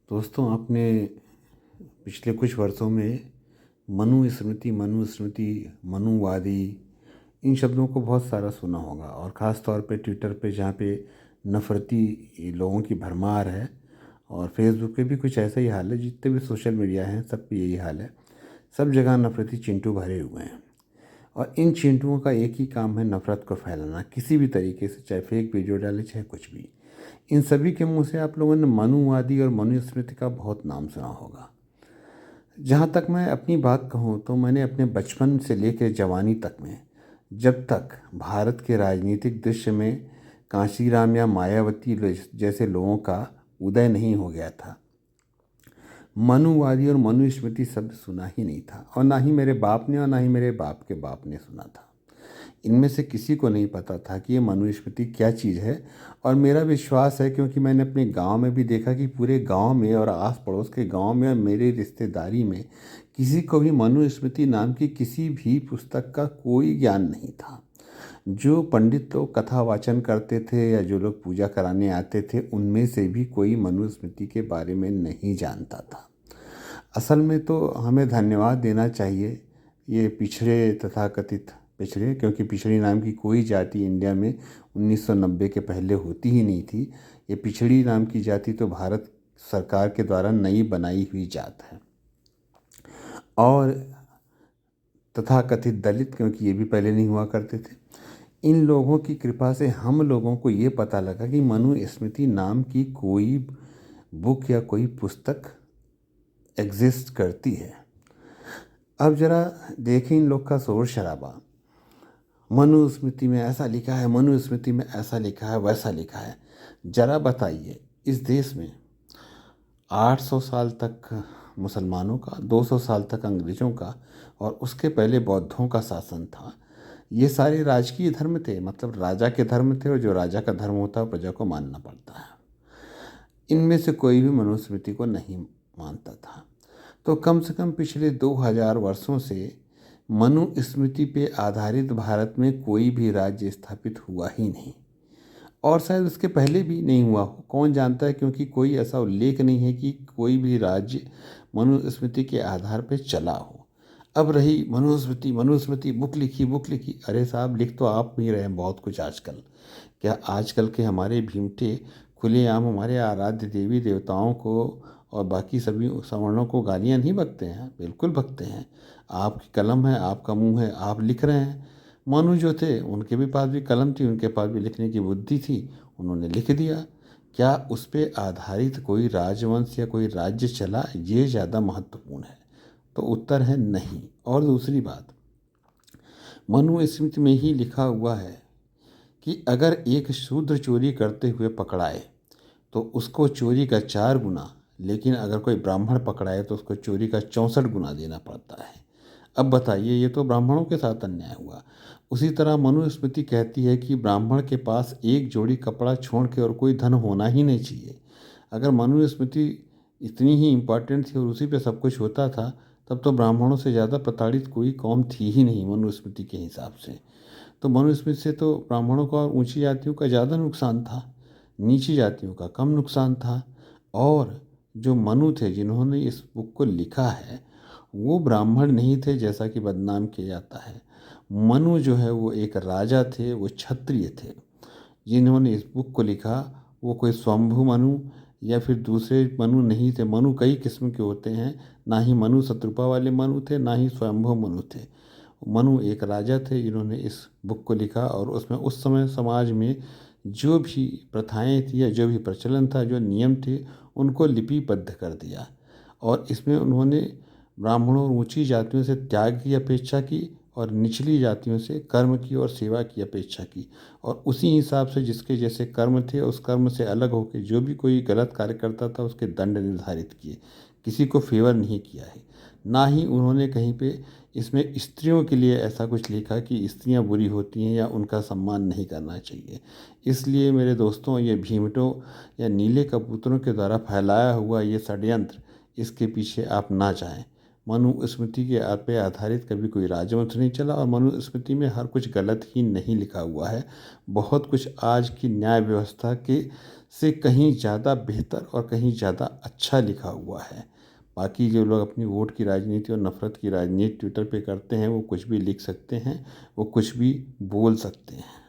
दोस्तों, आपने पिछले कुछ वर्षों में मनुस्मृति, मनुवादी इन शब्दों को बहुत सारा सुना होगा और ख़ास तौर पे ट्विटर पे जहाँ पे नफ़रती लोगों की भरमार है। और फेसबुक पे भी कुछ ऐसा ही हाल है। जितने भी सोशल मीडिया हैं सब पे यही हाल है। सब जगह नफ़रती चिंटू भरे हुए हैं और इन चिंटुओं का एक ही काम है नफ़रत को फैलाना किसी भी तरीके से, चाहे फेक वीडियो डाले चाहे कुछ भी। इन सभी के मुंह से आप लोगों ने मनुवादी और मनुस्मृति का बहुत नाम सुना होगा। जहाँ तक मैं अपनी बात कहूँ तो मैंने अपने बचपन से लेकर जवानी तक में, जब तक भारत के राजनीतिक दृश्य में कांशीराम या मायावती जैसे लोगों का उदय नहीं हो गया था, मनुवादी और मनुस्मृति शब्द सुना ही नहीं था। और ना ही मेरे बाप ने और ना ही मेरे बाप के बाप ने सुना था। इनमें से किसी को नहीं पता था कि ये मनुस्मृति क्या चीज़ है। और मेरा विश्वास है, क्योंकि मैंने अपने गांव में भी देखा कि पूरे गांव में और आस पड़ोस के गांव में और मेरे रिश्तेदारी में किसी को भी मनुस्मृति नाम की किसी भी पुस्तक का कोई ज्ञान नहीं था। जो पंडित लोग कथा वाचन करते थे या जो लोग पूजा कराने आते थे, उनमें से भी कोई मनुस्मृति के बारे में नहीं जानता था। असल में तो हमें धन्यवाद देना चाहिए ये पिछड़े तथाकथित पिछड़े, क्योंकि पिछड़ी नाम की कोई जाति इंडिया में 1990 के पहले होती ही नहीं थी। ये पिछड़ी नाम की जाति तो भारत सरकार के द्वारा नई बनाई हुई जात है। और तथाकथित दलित, क्योंकि ये भी पहले नहीं हुआ करते थे। इन लोगों की कृपा से हम लोगों को ये पता लगा कि मनुस्मृति नाम की कोई बुक या कोई पुस्तक एग्जिस्ट करती है। अब जरा देखें इन लोग का शोर शराबा। मनुस्मृति में ऐसा लिखा है, मनुस्मृति में ऐसा लिखा है, वैसा लिखा है। जरा बताइए, इस देश में 800 साल तक मुसलमानों का, 200 साल तक अंग्रेज़ों का और उसके पहले बौद्धों का शासन था। ये सारे राजकीय धर्म थे, मतलब राजा के धर्म थे, और जो राजा का धर्म होता है प्रजा को मानना पड़ता है। इनमें से कोई भी मनुस्मृति को नहीं मानता था। तो कम से कम पिछले 2000 वर्षों से मनुस्मृति पे आधारित भारत में कोई भी राज्य स्थापित हुआ ही नहीं, और शायद उसके पहले भी नहीं हुआ हो, कौन जानता है, क्योंकि कोई ऐसा उल्लेख नहीं है कि कोई भी राज्य मनुस्मृति के आधार पर चला हो। अब रही मनुस्मृति, मनुस्मृति बुक लिखी। अरे साहब, लिख तो आप ही रहे हैं बहुत कुछ आजकल। क्या आजकल के हमारे भीमटे खुलेआम हमारे आराध्य देवी देवताओं को और बाकी सभी सवर्णों को गालियाँ नहीं बकते हैं? बिल्कुल बकते हैं। आपकी कलम है, आपका मुंह है, आप लिख रहे हैं। मनु जो थे उनके भी पास भी कलम थी, उनके पास भी लिखने की बुद्धि थी, उन्होंने लिख दिया। क्या उस पर आधारित कोई राजवंश या कोई राज्य चला, ये ज़्यादा महत्वपूर्ण है? तो उत्तर है नहीं। और दूसरी बात, मनुस्मृति में ही लिखा हुआ है कि अगर एक शूद्र चोरी करते हुए पकड़ाए तो उसको चोरी का 4 गुना, लेकिन अगर कोई ब्राह्मण पकड़ाए तो उसको चोरी का 64 गुना देना पड़ता है। अब बताइए, ये तो ब्राह्मणों के साथ अन्याय हुआ। उसी तरह मनुस्मृति कहती है कि ब्राह्मण के पास एक जोड़ी कपड़ा छोड़ के और कोई धन होना ही नहीं चाहिए। अगर मनुस्मृति इतनी ही इम्पॉर्टेंट थी और उसी पे सब कुछ होता था, तब तो ब्राह्मणों से ज़्यादा प्रताड़ित कोई कौम थी ही नहीं मनुस्मृति के हिसाब से। तो मनुस्मृति से तो ब्राह्मणों का और ऊंची जातियों का ज़्यादा नुकसान था, नीची जातियों का कम नुकसान था। और जो मनु थे जिन्होंने इस बुक को लिखा है, वो ब्राह्मण नहीं थे जैसा कि बदनाम किया जाता है। मनु जो है वो एक राजा थे, वो क्षत्रिय थे। जिन्होंने इस बुक को लिखा वो कोई स्वयंभू मनु या फिर दूसरे मनु नहीं थे। मनु कई किस्म के होते हैं, ना ही मनु शत्रुपा वाले मनु थे, ना ही स्वयंभू मनु थे। मनु एक राजा थे जिन्होंने इस बुक को लिखा, और उसमें उस समय समाज में जो भी प्रथाएं थी या जो भी प्रचलन था, जो नियम थे, उनको लिपिबद्ध कर दिया। और इसमें उन्होंने ब्राह्मणों और ऊंची जातियों से त्याग की अपेक्षा की और निचली जातियों से कर्म की और सेवा की अपेक्षा की। और उसी हिसाब से जिसके जैसे कर्म थे, उस कर्म से अलग होकर जो भी कोई गलत कार्य करता था उसके दंड निर्धारित किए। किसी को फेवर नहीं किया है। ना ही उन्होंने कहीं पे इसमें स्त्रियों के लिए ऐसा कुछ लिखा कि स्त्रियां बुरी होती हैं या उनका सम्मान नहीं करना चाहिए। इसलिए मेरे दोस्तों, ये भीमटों या नीले कबूतरों के द्वारा फैलाया हुआ ये षड्यंत्र, इसके पीछे आप ना जाएं। मनुस्मृति के पे आधारित कभी कोई राजवंश नहीं चला और मनुस्मृति में हर कुछ गलत ही नहीं लिखा हुआ है। बहुत कुछ आज की न्याय व्यवस्था के से कहीं ज़्यादा बेहतर और कहीं ज़्यादा अच्छा लिखा हुआ है। बाकी जो लोग अपनी वोट की राजनीति और नफ़रत की राजनीति ट्विटर पे करते हैं, वो कुछ भी लिख सकते हैं, वो कुछ भी बोल सकते हैं।